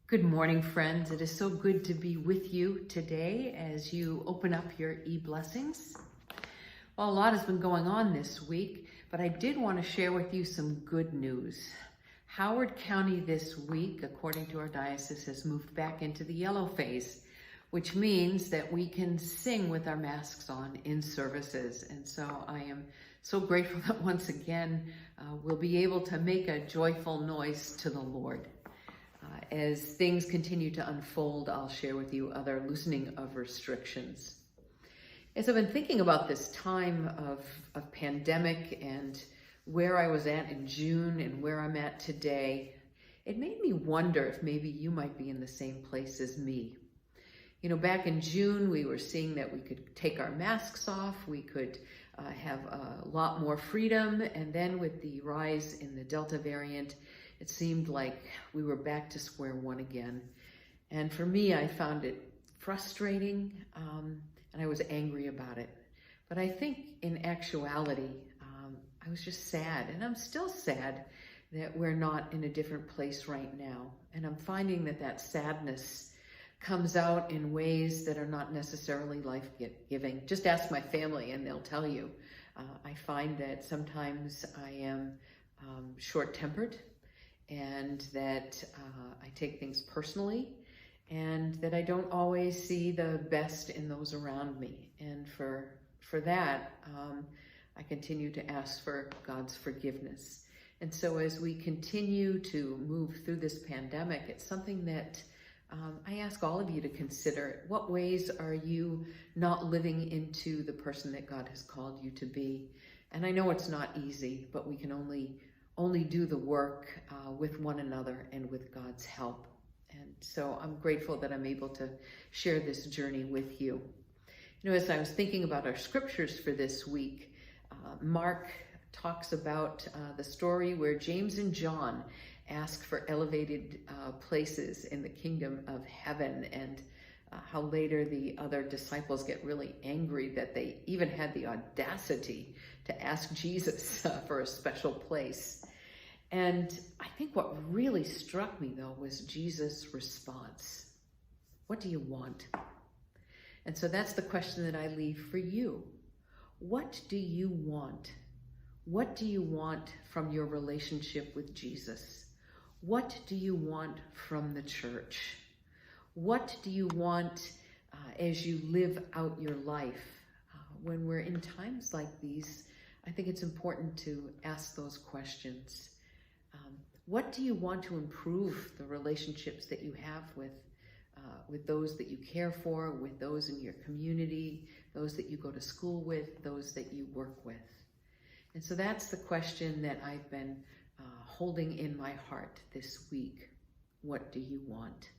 Good morning, friends. It is so good to be with you today as you open up your e-blessings. Well, a lot has been going on this week, but I did want to share with you some good news. Howard County this week, according to our diocese, has moved back into the yellow phase, which means that we can sing with our masks on in services. And so I am so grateful that once again, we'll be able to make a joyful noise to the Lord. As things continue to unfold, I'll share with you other loosening of restrictions. As I've been thinking about this time of pandemic and where I was at in June and where I'm at today, it made me wonder if maybe you might be in the same place as me. You know, back in June, we were seeing that we could take our masks off, we could have a lot more freedom, and then with the rise in the Delta variant, it seemed like we were back to square one again. And for me, I found it frustrating, and I was angry about it. But I think in actuality, I was just sad, and I'm still sad that we're not in a different place right now. And I'm finding that that sadness comes out in ways that are not necessarily life-giving. Just ask my family and they'll tell you. I find that sometimes I am short-tempered, and that I take things personally, and that I don't always see the best in those around me. And for that, I continue to ask for God's forgiveness. And so as we continue to move through this pandemic, it's something that I ask all of you to consider. What ways are you not living into the person that God has called you to be? And I know it's not easy, but we can only do the work with one another and with God's help. And so I'm grateful that I'm able to share this journey with you. You know, as I was thinking about our scriptures for this week, Mark talks about the story where James and John ask for elevated places in the kingdom of heaven, and how later the other disciples get really angry that they even had the audacity to ask Jesus for a special place. And I think what really struck me, though, was Jesus' response. What do you want? And so that's the question that I leave for you. What do you want? What do you want from your relationship with Jesus? What do you want from the church? What do you want as you live out your life? When we're in times like these, I think it's important to ask those questions. What do you want to improve the relationships that you have with those that you care for, with those in your community, those that you go to school with, those that you work with? And so that's the question that I've been holding in my heart this week. What do you want?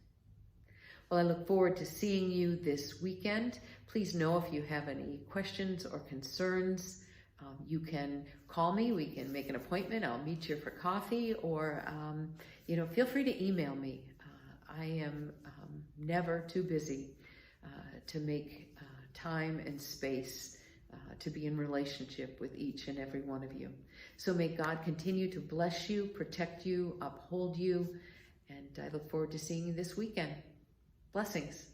Well, I look forward to seeing you this weekend. Please know if you have any questions or concerns. You can call me, we can make an appointment, I'll meet you for coffee, or feel free to email me. I am never too busy to make time and space to be in relationship with each and every one of you. So may God continue to bless you, protect you, uphold you, and I look forward to seeing you this weekend. Blessings.